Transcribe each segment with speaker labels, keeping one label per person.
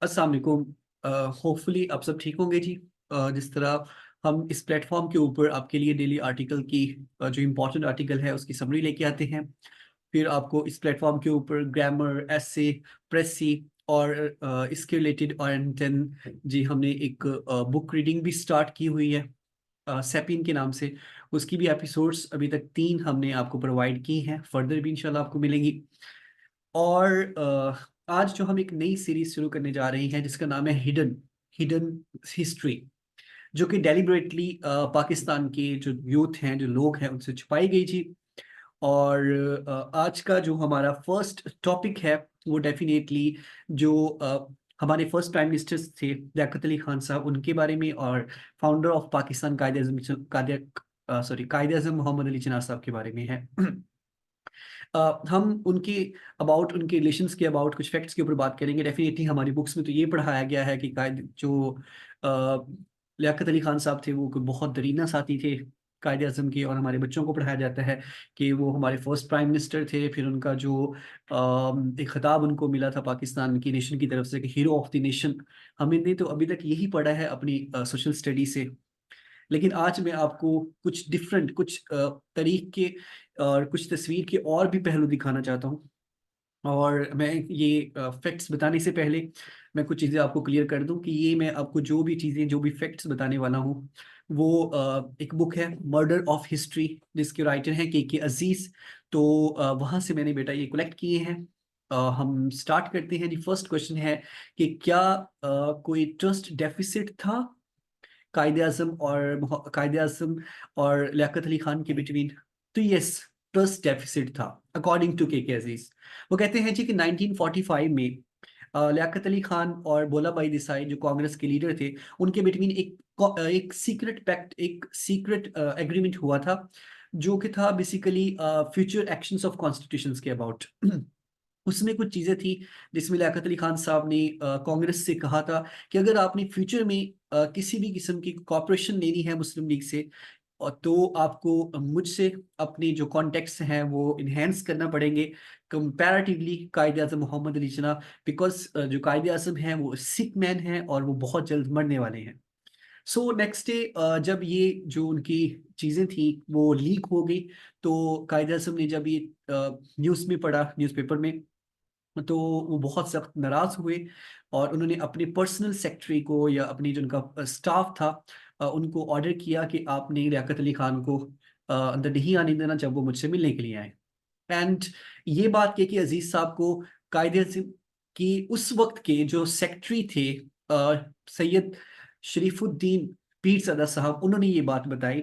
Speaker 1: अस्सलाम वालेकुम। होपफुली आप सब ठीक होंगे जी। जिस तरह हम इस प्लेटफॉर्म के ऊपर आपके लिए डेली आर्टिकल की जो इम्पोर्टेंट आर्टिकल है उसकी समरी लेके आते हैं। फिर आपको इस प्लेटफॉर्म के ऊपर ग्रामर, एसे, प्रेसी और इसके रिलेटेड और देन जी हमने एक बुक रीडिंग भी स्टार्ट की हुई है सेपिन के नाम से। उसकी भी एपिसोड्स अभी तक 3 हमने आपको प्रोवाइड की हैं, फर्दर भी इंशाल्लाह आपको मिलेंगी। और आज जो हम एक नई सीरीज शुरू करने जा रहे हैं जिसका नाम है हिडन हिडन हिस्ट्री, जो कि डेलिबरेटली पाकिस्तान के जो यूथ हैं, जो लोग हैं, उनसे छुपाई गई थी। और आज का जो हमारा फर्स्ट टॉपिक है वो डेफिनेटली जो हमारे फर्स्ट प्राइम मिनिस्टर थे लियाकत अली खान साहब, उनके बारे में, और फाउंडर ऑफ पाकिस्तान कायदे आज़म मोहम्मद अली जिन्ना साहब के बारे में है। हम उनके अबाउट, उनके रिलेशंस के अबाउट कुछ फैक्ट्स के ऊपर बात करेंगे। डेफिनेटली हमारी बुक्स में तो ये पढ़ाया गया है कि कायद जो लियाकत अली खान साहब थे वो कोई बहुत दरीना साथी थे कायदे आज़म के, और हमारे बच्चों को पढ़ाया जाता है कि वो हमारे फर्स्ट प्राइम मिनिस्टर थे। फिर उनका जो एक खिताब उनको मिला था पाकिस्तान की नेशन की तरफ से कि हीरो ऑफ द नेशन, हमने तो अभी तक यही पढ़ा है अपनी सोशल स्टडी से। लेकिन आज मैं आपको कुछ डिफरेंट, कुछ तरीके और कुछ तस्वीर के और भी पहलू दिखाना चाहता हूँ। और मैं ये फैक्ट्स बताने से पहले मैं कुछ चीज़ें आपको क्लियर कर दूं कि ये मैं आपको जो भी चीज़ें, जो भी फैक्ट्स बताने वाला हूँ वो एक बुक है मर्डर ऑफ हिस्ट्री, जिसके राइटर हैं के अजीज। तो वहाँ से मैंने बेटा ये कलेक्ट किए हैं। हम स्टार्ट करते हैं जी। फर्स्ट क्वेश्चन है कि क्या कोई ट्रस्ट डेफिसिट था कायदे आजम और लियाकत अली खान के बिटवीन? तो यस, ट्रस्ट डेफिसिट था अकॉर्डिंग टू के अजीज। वो कहते हैं जी कि 1945 में लियाकत अली खान और भोला भाई देसाई जो कांग्रेस के लीडर थे, उनके बिटवीन एक सीक्रेट पैक्ट, एक सीक्रेट एग्रीमेंट हुआ था, जो कि था basically future actions of constitutions के अबाउट। उसमें कुछ चीजें थी जिसमें लियाकत अली खान साहब ने कांग्रेस से कहा था कि अगर आपने फ्यूचर में किसी भी किस्म की कॉपरेशन लेनी है मुस्लिम लीग से, और तो आपको मुझसे अपने जो कॉन्टेक्ट्स हैं वो इन्हेंस करना पड़ेंगे कंपैरेटिवली कायदे आज़म मोहम्मद अली जिन्ना। बिकॉज जो कायदे आज़म हैं वो सिक मैन हैं और वो बहुत जल्द मरने वाले हैं। सो नेक्स्ट डे जब ये जो उनकी चीज़ें थी वो लीक हो गई, तो कायदे आज़म ने जब ये न्यूज़ में पढ़ा, न्यूज़पेपर में, तो वो बहुत सख्त नाराज हुए और उन्होंने अपने पर्सनल सेक्रेटरी को या अपनी जो उनका स्टाफ था उनको ऑर्डर किया कि आपने लियाकत अली खान को अंदर नहीं आने देना जब वो मुझसे मिलने के लिए आए। एंड ये बात के कि अजीज साहब को कायदे आज़म की उस वक्त के जो सेक्रेटरी थे सैयद शरीफुद्दीन पीर सदा साहब, उन्होंने ये बात बताई।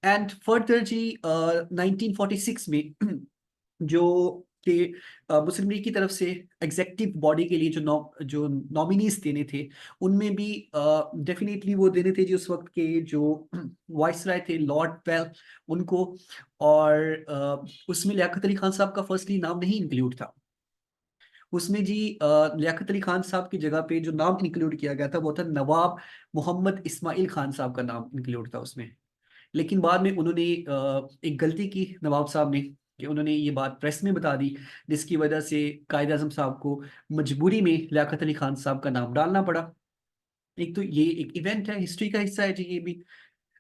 Speaker 1: एंड फर्दर जी 1946 में जो कि मुस्लिम लीग की तरफ से एग्जेक्टिव बॉडी के लिए जो नॉमिनीज देने थे, उनमें भी डेफिनेटली वो देने थे जी उस वक्त के जो वाइसराय थे लॉर्ड बेल, उनको। और उसमें लियाकत अली खान साहब का फर्स्टली नाम नहीं इंक्लूड था। उसमें जी लियाकत अली खान साहब की जगह पे जो नाम इंक्लूड किया गया था वो था नवाब मोहम्मद इस्माइल खान साहब का नाम इंक्लूड था उसमें। लेकिन बाद में उन्होंने एक गलती की नवाब साहब ने कि उन्होंने ये बात प्रेस में बता दी, जिसकी वजह से कायद आजम साहब को मजबूरी में लियाकत अली खान साहब का नाम डालना पड़ा। एक तो ये एक इवेंट है, हिस्ट्री का हिस्सा है जी ये भी।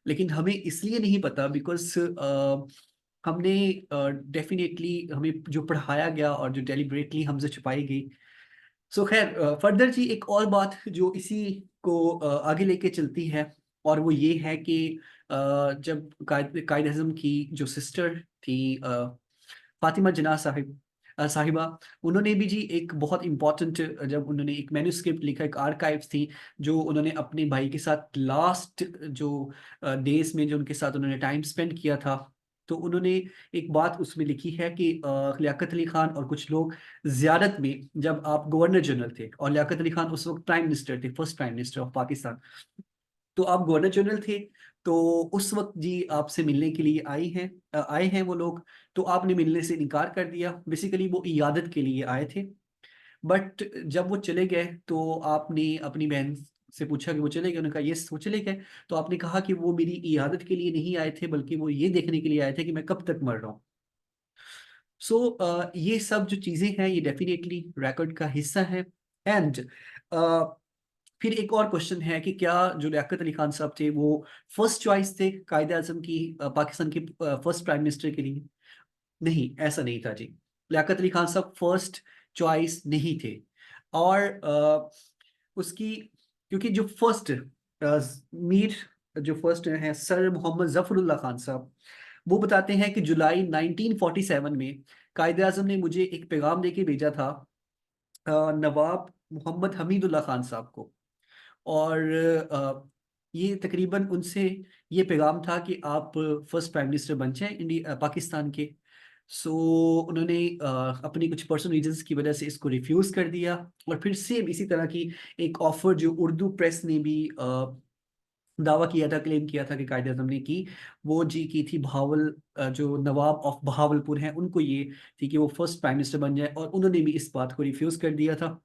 Speaker 1: लेकिन हमें इसलिए नहीं पता बिकॉज हमने डेफिनेटली हमें जो पढ़ाया गया और जो डेलिबरेटली हमसे छुपाई गई। सो खैर, फर्दर जी एक और बात जो इसी को आगे लेके चलती है, और वो ये है कि जब कायद आज़म की जो सिस्टर थी फातिमा जना साहिबा, उन्होंने भी जी एक बहुत इम्पोर्टेंट, जब उन्होंने एक मैन्युस्क्रिप्ट लिखा, एक आर्काइव्स थी जो उन्होंने अपने भाई के साथ लास्ट जो डेज में जो उनके साथ उन्होंने टाइम स्पेंड किया था, तो उन्होंने एक बात उसमें लिखी है कि लियाकत अली खान और कुछ लोग ज़ियारत में, जब आप गवर्नर जनरल थे और लियाकत अली खान उस वक्त प्राइम मिनिस्टर थे, first prime minister of Pakistan, तो आप गवर्नर जनरल थे, तो उस वक्त जी आपसे मिलने के लिए आए हैं वो लोग। तो आपने मिलने से इनकार कर दिया, बेसिकली वो इयादत के लिए आए थे। बट जब वो चले गए तो आपने अपनी बहन से पूछा कि वो चले गए, उन्होंने कहा यस वो चले गए। तो आपने कहा कि वो मेरी इयादत के लिए नहीं आए थे, बल्कि वो ये देखने के लिए आए थे कि मैं कब तक मर रहा हूँ। सो ये सब जो चीज़ें हैं ये डेफिनेटली रिकॉर्ड का हिस्सा है। एंड फिर एक और क्वेश्चन है कि क्या जो लियाकत अली खान साहब थे वो फर्स्ट चॉइस थे कायदे आजम की, पाकिस्तान के फर्स्ट प्राइम मिनिस्टर के लिए? नहीं, ऐसा नहीं था जी। लियाकत अली खान साहब फर्स्ट चॉइस नहीं थे। और उसकी, क्योंकि जो फर्स्ट मीर जो फर्स्ट है सर मोहम्मद जफरुल्लाह खान साहब, वो बताते हैं कि जुलाई 1947 में कायदे आजम ने मुझे एक पैगाम देके भेजा था नवाब मोहम्मद हमीदुल्लाह खान साहब को। और ये तकरीबन उनसे ये पैगाम था कि आप फर्स्ट प्राइम मिनिस्टर बन जाएं इंडिया पाकिस्तान के। सो उन्होंने अपनी कुछ पर्सनल रीजंस की वजह से इसको रिफ्यूज कर दिया। और फिर सेम इसी तरह की एक ऑफर जो उर्दू प्रेस ने भी दावा किया था, क्लेम किया था कि कायदे आज़म ने की, वो जी की थी भावल, जो नवाब ऑफ बहावलपुर हैं उनको ये थी कि वो फर्स्ट प्राइम मिनिस्टर बन जाए, और उन्होंने भी इस बात को रिफ्यूज कर दिया था।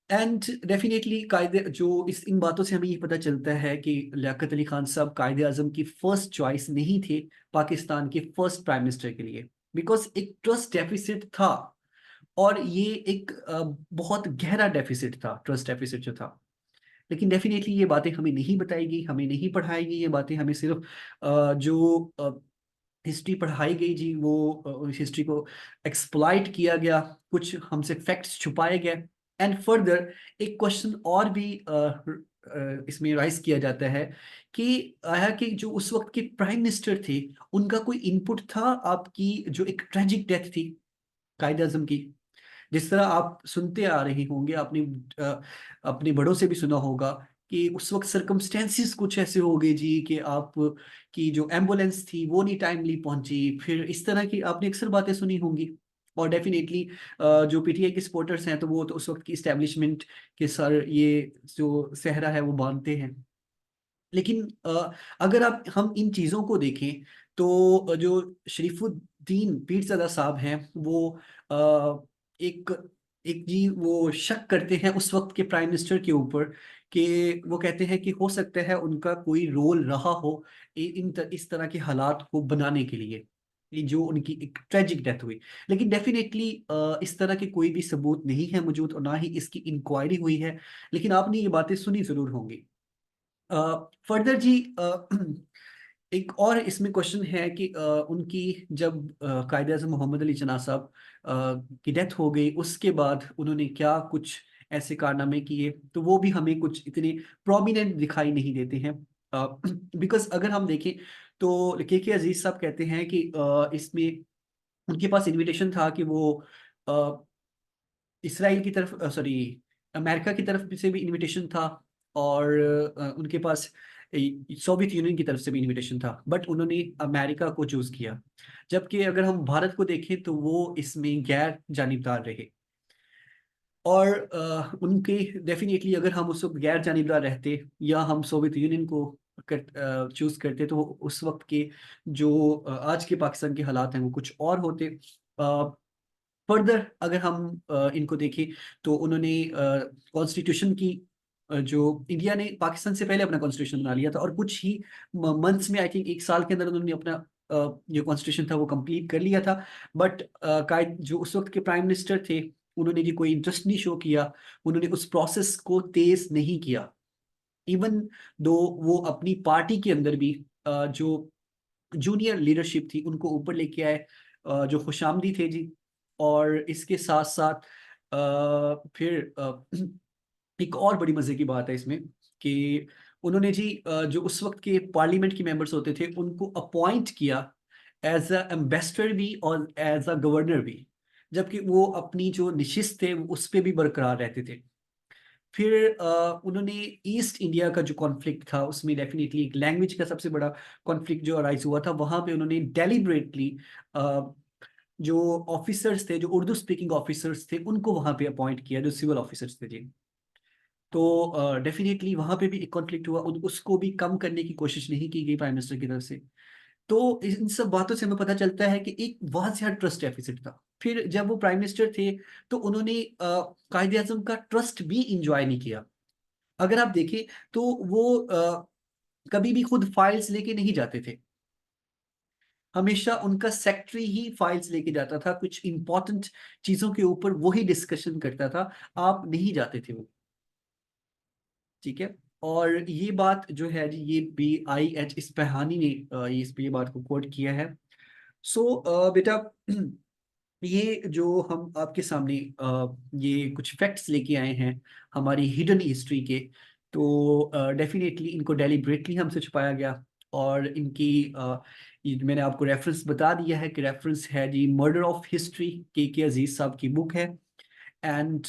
Speaker 1: एंड डेफिनेटली कायदे जो इस इन बातों से हमें ये पता चलता है कि लियाकत अली खान साहब कायदे आजम की फर्स्ट चॉइस नहीं थे पाकिस्तान के फर्स्ट प्राइम मिनिस्टर के लिए, बिकॉज एक ट्रस्ट डेफिसिट था। और ये एक बहुत गहरा डेफिसिट था, ट्रस्ट डेफिसिट जो था। लेकिन डेफिनेटली ये बातें हमें नहीं बताई गई, हमें नहीं पढ़ाई गई ये बातें, हमें सिर्फ जो हिस्ट्री पढ़ाई गई जी, वो हिस्ट्री को एक्सप्लॉइट किया गया, कुछ हमसे फैक्ट्स छुपाए गए। एंड फर्दर एक क्वेश्चन और भी इसमें राइज किया जाता है कि आया कि जो उस वक्त के प्राइम मिनिस्टर थे, उनका कोई इनपुट था आपकी जो एक ट्रेजिक डेथ थी कायद आजम की? जिस तरह आप सुनते आ रहे होंगे, आपने अपने बड़ों से भी सुना होगा कि उस वक्त सरकमस्टेंसेस कुछ ऐसे हो गए जी कि आप की जो एम्बुलेंस थी वो नहीं टाइमली पहुंची, फिर इस तरह की आपने अक्सर बातें सुनी होंगी। और डेफिनेटली जो पीटीआई के सपोर्टर्स हैं तो वो तो उस वक्त की इस्टेब्लिशमेंट के सर ये जो सहरा है वो बांधते हैं। लेकिन अगर आप हम इन चीज़ों को देखें तो जो शरीफुद्दीन पीरज़ादा साहब हैं वो एक एक जी वो शक करते हैं उस वक्त के प्राइम मिनिस्टर के ऊपर, कि वो कहते हैं कि हो सकता है उनका कोई रोल रहा हो इस तरह के हालात को बनाने के लिए, ये जो उनकी एक ट्रेजिक डेथ हुई। लेकिन डेफिनेटली इस तरह के कोई भी सबूत नहीं है मौजूद, और ना ही इसकी इंक्वायरी हुई है। लेकिन आपने ये बातें सुनी जरूर होंगी। फर्दर जी, एक और इसमें क्वेश्चन है कि उनकी जब कायदे आज़म मोहम्मद अली जिन्ना साहब की डेथ हो गई, उसके बाद उन्होंने क्या कुछ ऐसे कारनामे किए, तो वो भी हमें कुछ इतने प्रोमिनेंट दिखाई नहीं देते हैं। बिकॉज अगर हम देखें तो के अजीज साहब कहते हैं कि इसमें उनके पास इनविटेशन था कि वो इसराइल की तरफ, सॉरी, अमेरिका की तरफ से भी इनविटेशन था, और उनके पास सोवियत यूनियन की तरफ से भी इनविटेशन था, बट उन्होंने अमेरिका को चूज किया। जबकि अगर हम भारत को देखें तो वो इसमें गैर जानिबदार रहे। और उनके डेफिनेटली अगर हम उस वक्त गैर जानिबदार रहते या हम सोवियत यूनियन को चूज करते, तो उस वक्त के जो आज के पाकिस्तान के हालात हैं वो कुछ और होते। फर्दर अगर हम इनको देखें तो उन्होंने कॉन्स्टिट्यूशन की जो इंडिया ने पाकिस्तान से पहले अपना कॉन्स्टिट्यूशन बना लिया था, और कुछ ही मंथ्स में, आई थिंक एक साल के अंदर उन्होंने अपना जो कॉन्स्टिट्यूशन था वो कंप्लीट कर लिया था। बट कायद जो उस वक्त के प्राइम मिनिस्टर थे, उन्होंने जी कोई इंटरेस्ट नहीं शो किया, उन्होंने उस प्रोसेस को तेज नहीं किया। इवन दो वो अपनी पार्टी के अंदर भी जो जूनियर लीडरशिप थी उनको ऊपर लेके आए, जो खुशामदी थे जी। और इसके साथ साथ फिर एक और बड़ी मजे की बात है इसमें कि उन्होंने जी जो उस वक्त के पार्लियामेंट के मेंबर्स होते थे उनको अपॉइंट किया एज अ एम्बेसडर भी और एज अ गवर्नर भी, जबकि वो अपनी जो निशिस्त थे उस पे भी बरकरार रहते थे। फिर उन्होंने ईस्ट इंडिया का जो कॉन्फ्लिक्ट था उसमें डेफिनेटली एक लैंग्वेज का सबसे बड़ा कॉन्फ्लिक्ट जो अराइज हुआ था, वहां पे उन्होंने डेलिबरेटली जो ऑफिसर्स थे, जो उर्दू स्पीकिंग ऑफिसर्स थे, उनको वहां पे अपॉइंट किया, जो सिविल ऑफिसर्स थे जी। तो डेफिनेटली वहां पे भी एक कॉन्फ्लिक्ट हुआ, उसको भी कम करने की कोशिश नहीं की गई प्राइम मिनिस्टर की तरफ से। तो इन सब बातों से हमें पता चलता है कि एक वाजिया ट्रस्ट डेफिसिट था। फिर जब वो प्राइम मिनिस्टर थे तो उन्होंने कायदे आजम का ट्रस्ट भी इंजॉय नहीं किया। अगर आप देखें तो वो कभी भी खुद फाइल्स लेके नहीं जाते थे। हमेशा उनका सेक्रेटरी ही फाइल्स लेके जाता था, कुछ इंपॉर्टेंट चीज़ों के ऊपर वही डिस्कशन करता था, आप नहीं जाते थे वो, ठीक है? और ये बात जो है जी, ये BIH इस्पहानी ने ये बात को कोट किया है। सो बेटा ये जो हम आपके सामने ये कुछ फैक्ट्स लेके आए हैं हमारी हिडन हिस्ट्री के, तो डेफिनेटली इनको डेलिबरेटली हमसे छुपाया गया, और इनकी ये मैंने आपको रेफरेंस बता दिया है कि रेफरेंस है जी मर्डर ऑफ हिस्ट्री, के अजीज साहब की बुक है। एंड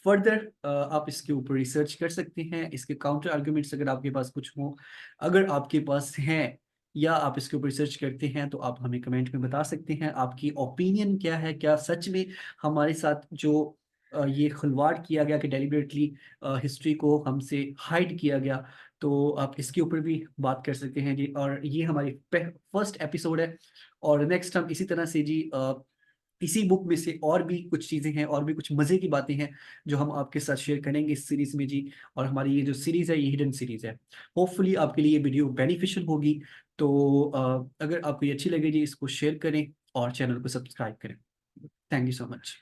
Speaker 1: फर्दर आप इसके ऊपर रिसर्च कर सकते हैं, इसके काउंटर आर्ग्यूमेंट्स अगर आपके पास कुछ हो, अगर आपके पास हैं, या आप इसके ऊपर रिसर्च करते हैं, तो आप हमें कमेंट में बता सकते हैं आपकी ओपिनियन क्या है, क्या सच में हमारे साथ जो ये खिलवाड़ किया गया कि डेलिबरेटली हिस्ट्री को हमसे हाइड किया गया, तो आप इसके ऊपर भी बात कर सकते हैं जी। और ये हमारी फर्स्ट एपिसोड है, और नेक्स्ट हम इसी तरह से जी इसी बुक में से और भी कुछ चीज़ें हैं, और भी कुछ मज़े की बातें हैं जो हम आपके साथ शेयर करेंगे इस सीरीज़ में जी। और हमारी ये जो सीरीज़ है ये हिडन सीरीज़ है, होपफुली आपके लिए ये वीडियो बेनिफिशियल होगी। तो अगर आपको ये अच्छी लगे जी, इसको शेयर करें और चैनल को सब्सक्राइब करें। Thank you so much.